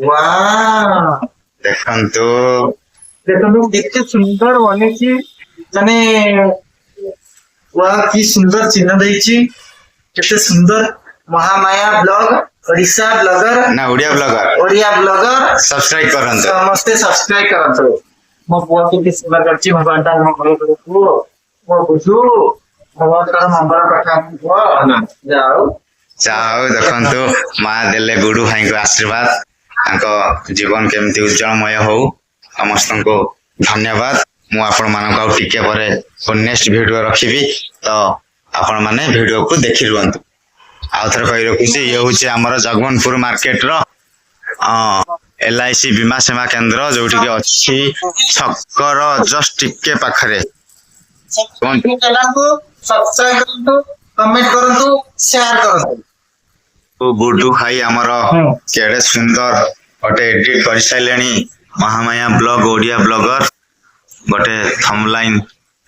वाह देखंतु देखो केते सुंदर बनेची माने वाह की सुंदर चिन्ह देइची केते सुंदर महामाया ब्लॉग ओडिशा ब्लॉगर ना ओडिया ब्लॉगर सब्सक्राइब करंतु समस्ते सब्सक्राइब करंतु मो पुआ के सुंदर करची भगवान ता मंगल करू मो बुझू भगवान का नंबर पठा को ना जाओ चाहो देखंतु माँ देले गुडू भाई को आशीर्वाद तांको जीवन केमती उज्जवलमय हो समस्त को धन्यवाद मु आपण मानक आउ टिके परे नेक्स्ट वीडियो रखिबी तो आपण माने वीडियो को देखि रुवंतु आउ थर कहि रखुची ये होची हमर जगमनपुर मार्केट रो एलआईसी बीमा सेवा केंद्र जोठी के अछि छक्कर जस्ट टिके पाखरे सब्सक्राइब करंतु कमेंट करंतु शेयर करंतु गुडू भाई हमर केडे सुंदर गोटे एडिट कर साइलेनी महामाया ब्लॉग ओडिया ब्लॉगर गोटे थंबलाइन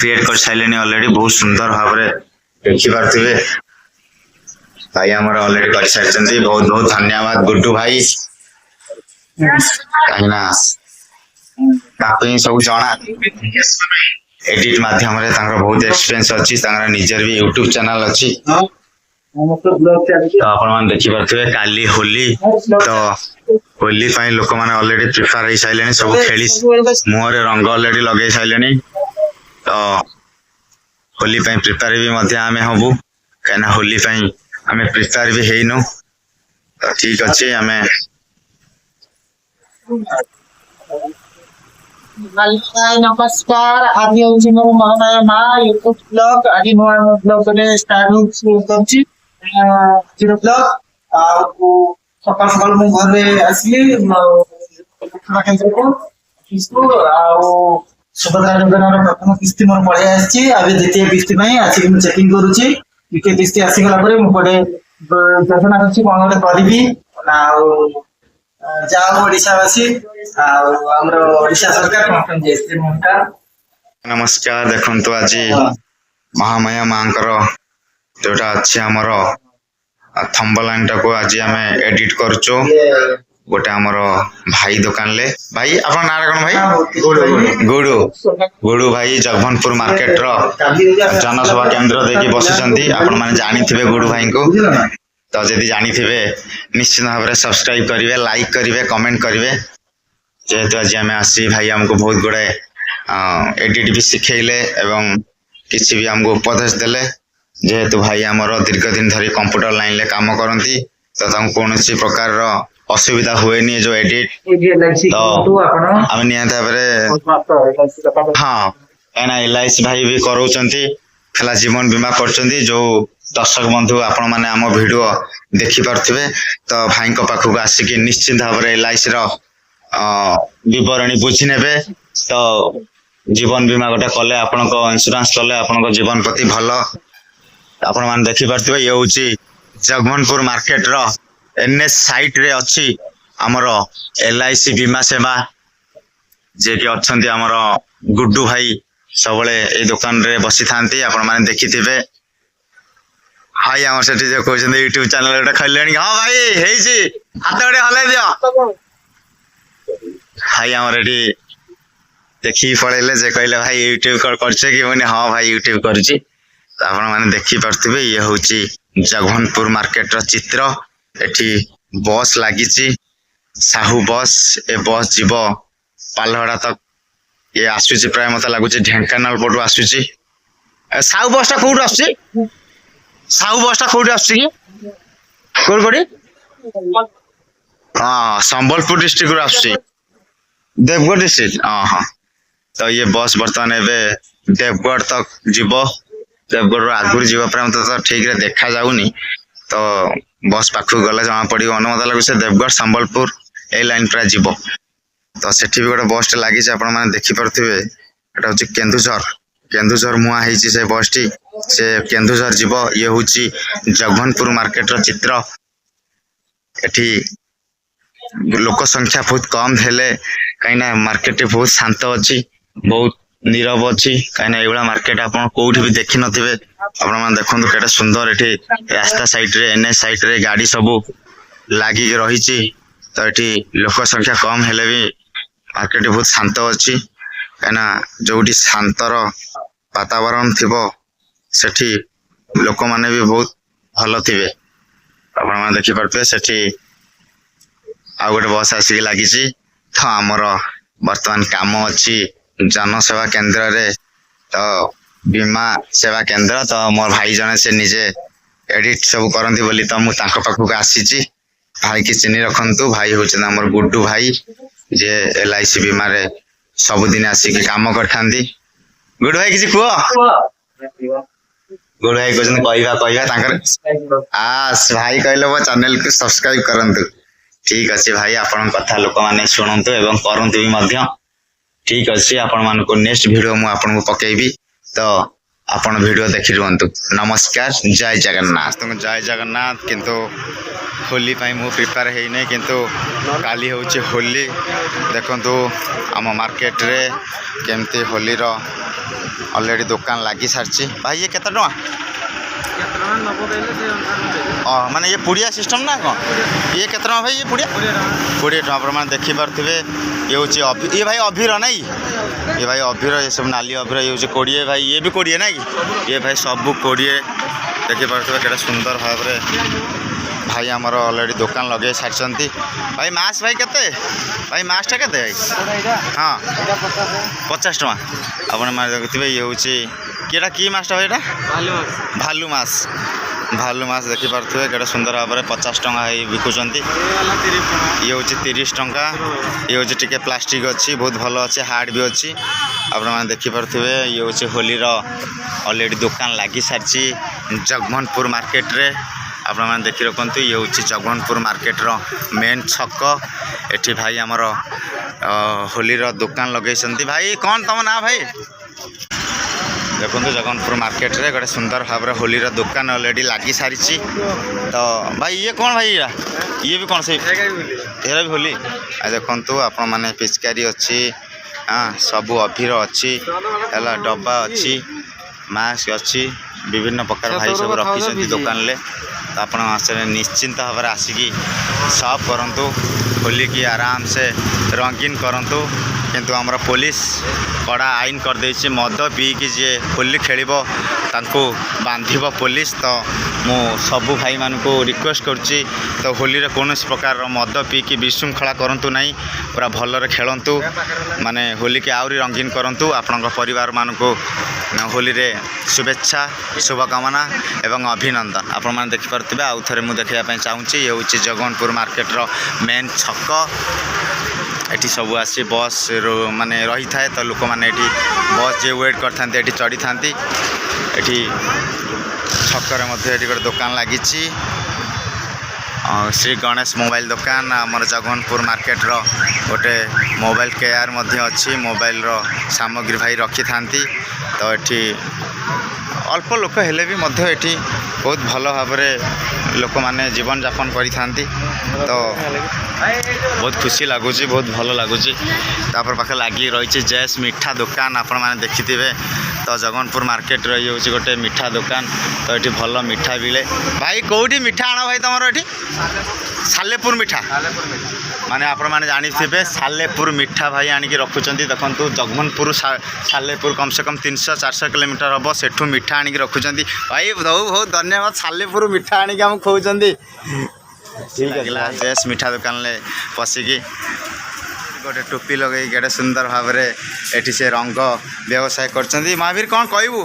क्रिएट कर साइलेनी ऑलरेडी बहुत सुंदर भाव रे देखि पारथिबे भाई हमर ऑलरेडी कर साइछंती बहुत बहुत धन्यवाद गुडू भाई काहिना तापई सब जणा एडिट माध्यम रे तांकर बहुत एक्सपीरियंस अछि तांकर निजर भी YouTube चैनल अछि तो आपण मान देखि पारथिबे काली होली तो होली पाई लोक माने ऑलरेडी प्रिपेयर हो साइलेनी सब खेली मुहरे रंग ऑलरेडी लगे साइलेनी तो होली पाई प्रिपेयर भी मध्य आमे हबु काना होली पाई आमे प्रिपेयर भी हेइनु तो ठीक अछि आमे नमस्कार आज हूँ मो महामाया माँ यूट्यूब ब्लॉग आज नुआ ब्लॉग स्टार्ट करछि जीरो ब्लॉग आ सकाल सकाल मु घर आसली केंद्र को किस्तु आ सुभद्रा योजनार प्रथम किस्ती मोर पड़े आछि अबे द्वितीय किस्ती पई आछि मु चेकिंग करूछि द्वितीय किस्ती आसी गला परे मु पड़े योजना करछि कोन गोटे करबी आ जाओ ओडिशावासी आमर ओडिशा सरकार नमस्कार देखंतु आज महामाया मांकर जोटा अच्छे हमर थंबलाइन टाको आज आमे एडिट करचो गोटे हमर भाई दुकान ले भाई अपन नाम कोन भाई गुडू गुडू भाई जगमनपुर मार्केट रो जनसभा केंद्र देखि बसिचंती आपण माने जानि थिबे गुडू भाई को तो जदि जानी थे निश्चित भाव में सब्सक्राइब करेंगे लाइक करेंगे कमेंट करेंगे जेहेतु आज आम आसी भाई आमको बहुत गुड़े एडिट भी शिखेले एवं किसी भी आमको उपदेश देले जेहेतु भाई आमर दीर्घ दिन धरी कंप्यूटर लाइन ले काम करती तो कौन प्रकार असुविधा हुए जो एडिट तो आम निहत भाव हाँ कहीं एलआईसी भाई भी करा जीवन बीमा कर जो दर्शक बंधु आपण माने आम वीडियो देखि पारथिबे तो भाई को पाखु आसिक निश्चित भाव में एलआईसी विवरणी बुझी नेबे तो जीवन बीमा गोटे कले आपण को इंश्योरेंस कले आपण को जीवन प्रति भल आपण माने देखि पारथिबे ये होची जगमनपुर मार्केट रो एनएस साइट रे अछि हमर एलआईसी बीमा सेवा जे कि अछंती हमर गुड्डू भाई सबले ए दुकान रे बसी थांती आपण माने देखि थिबे हाई आम से कहते यूट्यूब चैनल गोटे खोल हाँ भाई हाथ गोटे हल दियो हाई आम देखी पड़े जे कहले भाई यूट्यूब करछे कि मैंने हाँ भाई यूट्यूब करुच्ची तो आपण मैंने देखी पार्थे ये हूँ जगमनपुर मार्केट चित्र एठी बस लगी साहू बस ए बस जीव पालहड़ा तक ये आसूची प्राय मत लगुच ढेंकानाल पटू आसूची साहू बसटा कौट आस साहू बसटा कौट आसोटी हाँ संबलपुर डिस्ट्रिक्ट आस देवगढ़ डिस्ट्रिक्ट हाँ हाँ तो ये बस बर्तमान एवं देवगढ़ तक जीव देवगढ़ आगुरी जीव तो ठीक रे देखा जाऊनी तो बस पाखु गले जमा पड़ो अनुमत लगे से देवगढ़ संबलपुर ए लाइन प्राय जीव तो सेठी भी गोटे बस लगी आपण मैंने देखिपे एटा हूँ केन्दुझर केन्दुझर मुआ से बस टी से केन्दुझर जीव ये हूँ जगमनपुर मार्केट चित्र एठी लोक संख्या बहुत कम हेले कहीं मार्केट बहुत शांत अच्छी बहुत नीरव अच्छी कहीं ये मार्केट आप कौट भी देखी नो आप देखो केटा सुंदर ये रास्ता साइड रे एनएच साइड रे गाड़ी सब लगिक रही तो ये लोक संख्या कम हेले भी मार्केट बहुत शांत अच्छी कहीं जो शांतर वातावरण थिबो सेठी लोक माने भी बहुत भल थे आपण मैंने देखिपे सेठी आ गोटे बस आसिक लगी तो आमर बर्तमान कम अच्छी जनसेवा केंद्र रे तो बीमा सेवा केंद्र तो मोर भाई जने से निजे एडिट सब करती बोली तो मुझे पाखक आसी भाई की चिन्ह रखु भाई हूँ आमर गुड्डू भाई जे LIC बीमा रे सबुदिन आसिक काम करता गुड भाई किसी कुह गुड भाई कहते आस भाई कहले वो चैनल को सब्सक्राइब करंतु ठीक अच्छे भाई आपण कथा लोक मैंने शुणु एवं करंतु भी मध्य ठीक अच्छे आपण मान को नेक्स्ट वीडियो मु आपन को पकेबी तो आपण वीडियो देखि रुहंतु नमस्कार जय जगन्नाथ तुम जय जगन्नाथ किंतु होली पाई मु प्रिपेयर है नहीं किंतु काली होची होली देखंतु आम मार्केट रे केमती होली रो ऑलरेडी दुकान लागी सारची भाई ये केता टका माने ये पुड़िया सिस्टम ना कौन ये केतना भाई ये पुड़िया 20 टका प्रमाण देखी पारे ये हूँ ये भाई अभीर नहीं ये भाई अभीर ये सब नाली अभीर ये हूँ 20 भाई ये भी 20 ना ये भाई सब 20 देखी पारे केटा सुंदर भाव भाई आमर ऑलरेडी दुकान लगे सारी भाई मास भाई केते भाई मासटा केते भाई हाँ 50 टका आपने मार देखिए ये हूँ किटा कि मासटा भाई भालू मास भालू मास देखी पारे केटा सुंदर भाव में 50 टका बिकुंट ये हूँ 30 टका ये हूँ टी प्लास्टिक अच्छी बहुत भल अच्छे हार्ड भी अच्छी आपने देखी पारे ये हूँ होली ऑलरेडी दुकान लगी सारी जगमोहनपुर मार्केट रे आपने मैंने देखी रखु ये हूँ जगमोहनपुर मार्केट रो मेन छक एठी भाई आमर होली दुकान लगे भाई कौन तुम ना भाई देखो जगमोहनपुर मार्केट रे गोटे सुंदर भाव होली दुकान ऑलरेडी लगी सारी तो भाई ये कौन भाई ये भी कौन से तेरा भी होली देखु आपण मैंने पिचकारी अच्छी हाँ सबू अभीर अच्छी है डब्बा अच्छी मास्क अच्छी विभिन्न प्रकार भाई सब रखी दुकान ले तो आप निश्चिंत भाव में आसिकी सॉप करूँ होली की आराम से रंगीन करूँ किंतु आमर पुलिस कड़ा आईन कर देछि मद पीकी जी होली खेल बांधिब पुलिस तो मु सबू भाई मान को रिक्वेस्ट करुच्ची तो होली रे कौन प्रकार मद पीकी विशृंखला करूँ ना पूरा भलरे खेलतु माने होली की आहरी रंगीन करूँ आपण परिवार मान को होली रे शुभेच्छा शुभकामना एवं अभिनंदन आपण मैंने देखिपे आउ थे मुझे देखापी चाहूँगी ये हूँ जगमोहनपुर मार्केट रो मेन छक एटी सब आसी बस माने रही थाए तो लोक मैंने बस जे वेट करते चढ़ी था एटी छकर गोटे दुकान लगी श्री गणेश मोबाइल दुकान आमर जगमोहनपुर मार्केट रो गोटे मोबाइल केयर अच्छी मोबाइल रो सामग्री भाई रखी था तो ये अल्प लोक हेले भी ये बहुत भल भाव में लोक मैंने जीवन यापन करी तो बहुत खुशी लगुच बहुत भल लगुच पाखे लगी रही जैस मिठा दुकान आपण मैंने देखिथे तो जगमोहनपुर मार्केट रही हूँ गोटे मिठा दुकान तो ये भल मिठा मिले भाई कौटी मिठा आण भाई तुम ये सालेपुर मिठा माने आपण मैंने जानी सालेपुर मिठा भाई आणिकी रखुंट देखो जगमोहनपुर सालेपुर कम से कम 300-400 किलोमीटर हम सेठू मिठा आणिकी रखुंट भाई बहुत बहुत धन्यवाद सालेपुर मिठा आणिकी आम खोजती ठीक है जैस मिठा दुकान ले पशिकी गोटे टोपी लगे गोटे सुंदर भाव में एटी से रंग व्यवसाय कर महावीर कौन कहबू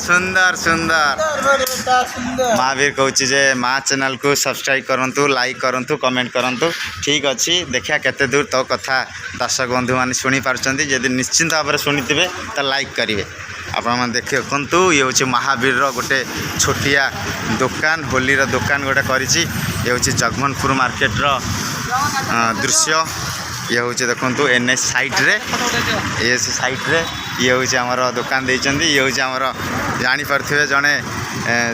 सुंदर सुंदर महावीर कहूँ जे माँ चैनल को सब्सक्राइब करूँ लाइक करूँ कमेंट करूँ ठीक अच्छे देखा केते दूर तो कथा दर्शक बंधु मैंने शुणी पार्टी जदि निश्चिंत भाव में शुणिथे तो लाइक करेंगे आपण देख देखु ये हूँ महावीर गोटे छोटिया दुकान होली दुकान गोटे करी ये हूँ जगमोहनपुर मार्केट दृश्य ये हूँ देखो NH साइट रे ये साइट रे ये हूँ आमर दुकान देइचंदी ये हूँ आमर जानी पारथिबे जने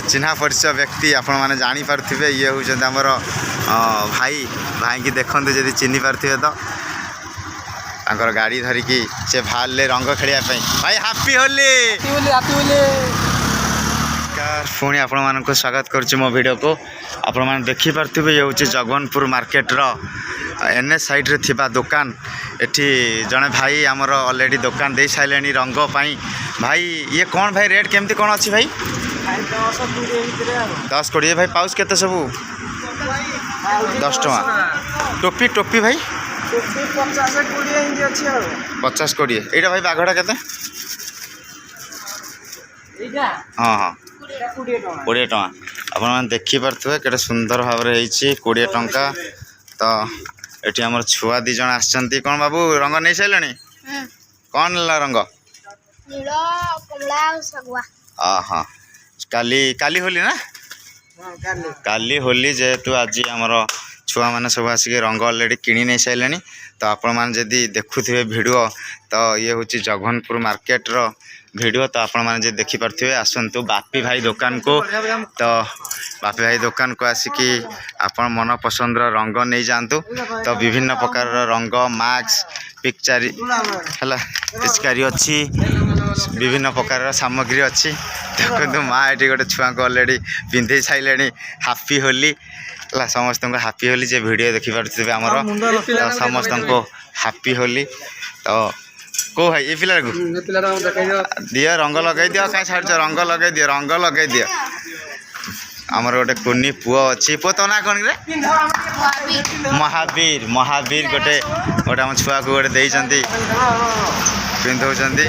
चिन्हा परिचय व्यक्ति आपण माने जानी पारथिबे ये हूँ आमर भाई भाई की देखते जदि चिन्ही पारथिबे तो तांकर गाड़ी धरिकी से बाहर रंग खेलिया भाई हैप्पी होली। पुणी आपण मानक स्वागत करुच्ची मो वीडियो को आपण मैंने देखिपे ये हूँ जगन्नपुर मार्केटर एनएच साइड रे थिबा दुकान एठी जड़े भाई आमर ऑलरेडी दुकान दे सारे रंग पाई भाई ये कौन भाई रेट केमती कौन अच्छी भाई 10-20 भाई पाउच केते सबू 10 टका टोपी टोपी भाई 50-20 एटा भाई बाघटा केते हाँ हाँ 20 टका आपण मैंने देखिपे केटे सुंदर भाव में 20 टंका तो ये आम छुआ दी जन आसछंती कौन बाबू रंग नहीं सारे कौन ला रंग हाँ काली काली होली ना काली होली जेहेतु आज आमर छुआ मैंने सब आसिक रंग अलरेडी किणी नहीं सारे तो आपण मैंने जदि देखुवे वीडियो तो ये हूँ जगन्नपुर मार्केटर वीडियो तो आपण मैंने देखिपे आसतु बापी भाई दुकान को तो बापी भाई दुकान को आसिकी आपण मन पसंद रंग नहीं जातु तो विभिन्न प्रकार रंग मास्क पिचकारी है पिचकारी अच्छी विभिन्न प्रकार सामग्री अच्छी देखो माँ ये गोटे छुआ को अलरेडी पिंधे सारे हापी होली है समस्त को हापी होली जे वीडियो देखिपे आमर तो समस्त को हापी होली तो को भाई ये पिला को दियो रंग लगे दियो कहीं छाड़ रंग लगे दियो रंग लगे दियो आमर गोटे कुनी पुओ अच्छी पुओ तो ना कौन रे महावीर महावीर गोटे गोटे आम छुआ को गोटे देइचंती पिंधौचंती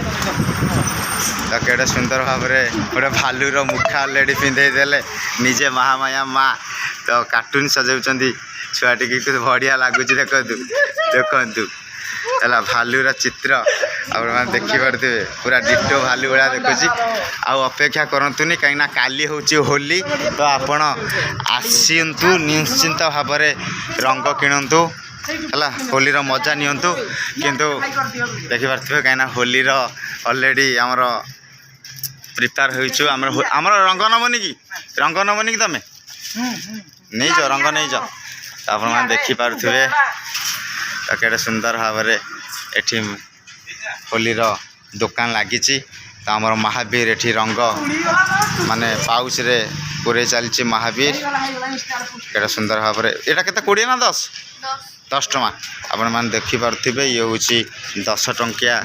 तो केटे सुंदर भाव में गोटे भालुर मुखा अलरेडी पिंधे देले निजे महामाया माँ तो कार्टून सजाउचंती छुआ टी बढ़िया लगुच देखु देखु है भालुर चित्र आप देखिपे पूरा डिटो भालू भाया देखुची अपेक्षा करतुनि कहीं काली हूँ होली तो आपण आसतु निश्चिंत भाव में रंग किणतु है होली मजा नियंतु किंतु देखिपे कहीं होली ऑलरेडी आमर प्रिपेयर होमर रंग नबनी कि रंग नबनी कि तमें नहीं जाओ रंग नहीं जाओ तो आप देखिपे तो केटे सुंदर भाव में एठी होलीर दुकान लगी तो आमर महावीर एठी रंग माने पाउच रे पूरे चलती महावीर केटे सुंदर भाव में यहाँ के 20 ना 10 टका आपण मैंने देखिपे ये हूँ 10 टंकिया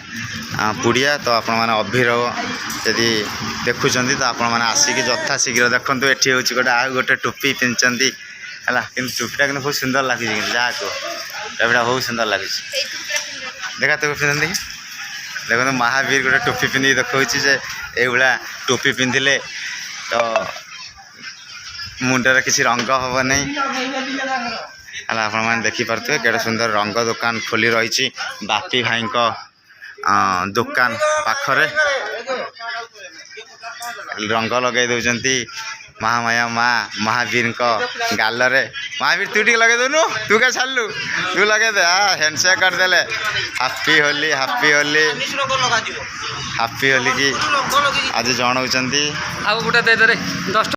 पुड़िया तो आपण मैंने अभिर यदि देखुं तो आपण मैंने आसिक यथा शीघ्र देखूँ ये हूँ गोटे आ गोटे टोपी पिंधि है कि टोपीटा कि बहुत सुंदर लगे जहाँ को टोपीटा बहुत सुंदर लगे देखा तो पिंधि देखो महावीर गोटे टोपी पिंधि देखा ये टोपी पिंधिले तो मुंडर किसी रंग हम नहीं है आप देखिपे केटे सुंदर रंग दुकान खोली रही बापी भाई दुकान पाखरे रंग लगे दौरान महामाया माँ महावीर गाल रे महावीर तू टी लगे दूनु तू क्या छाड़लु तू लगे दे हैंडसेक करदे happy Holi happy Holi happy Holi की आज जनाऊँ